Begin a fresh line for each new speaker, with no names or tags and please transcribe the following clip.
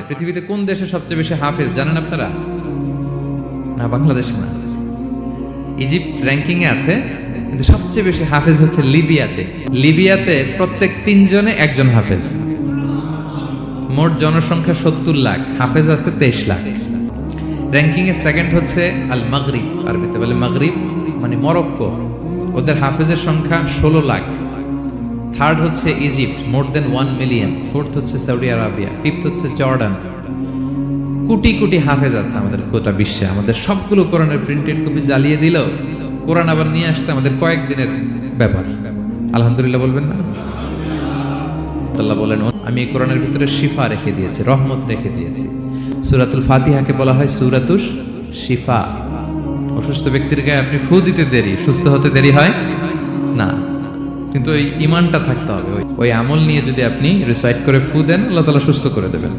পৃথিবীতে কোন দেশে সবচেয়ে বেশি হাফেজ জানেন আপনারা? না, বাংলাদেশে না। ইজিপ্ট র্যাঙ্কিং এ আছে, কিন্তু সবচেয়ে বেশি হাফেজ হচ্ছে লিবিয়াতে। লিবিয়াতে প্রত্যেক 3 জনে একজন হাফেজ। মোট জনসংখ্যা 70 লাখ, হাফেজ আছে 23 লাখ। র্যাঙ্কিং এ সেকেন্ড হচ্ছে আল মাগরিব, আরবিতে বলে মাগরিব মানে মরক্কো, ওদের হাফেজের সংখ্যা 16 লাখ। থার্ড হচ্ছে ইজিপ্ট, মোর দেন 1 মিলিয়ন। ফোর্থ হচ্ছে সৌদি আরবিয়া, ফিফথ হচ্ছে জর্ডান। কোটি কোটি হাফেজ আছে আমাদের গোটা বিশ্বে। আমাদের সবগুলো কোরআনের প্রিন্টেড কপি জ্বালিয়ে দিল, কোরআন আবার নিয়ে আসতে আমাদের কয়েকদিনের ব্যাপার। আলহামদুলিল্লাহ বলবেন না? আল্লাহ বলেন, আমি এই কোরআনের ভিতরে শিফা রেখে দিয়েছি, রহমত রেখে দিয়েছি। সূরাতুল ফাতিহাকে বলা হয় সূরাতুশ শিফা। অসুস্থ ব্যক্তির গায়ে আপনি ফু দিতে দেরি, সুস্থ হতে দেরি হয় না, কিন্তু ওই ইমানটা থাকতে হবে। ওই আমল নিয়ে যদি আপনি রিসাইট করে ফু দেন, আল্লাহ তাআলা সুস্থ করে দেবেন।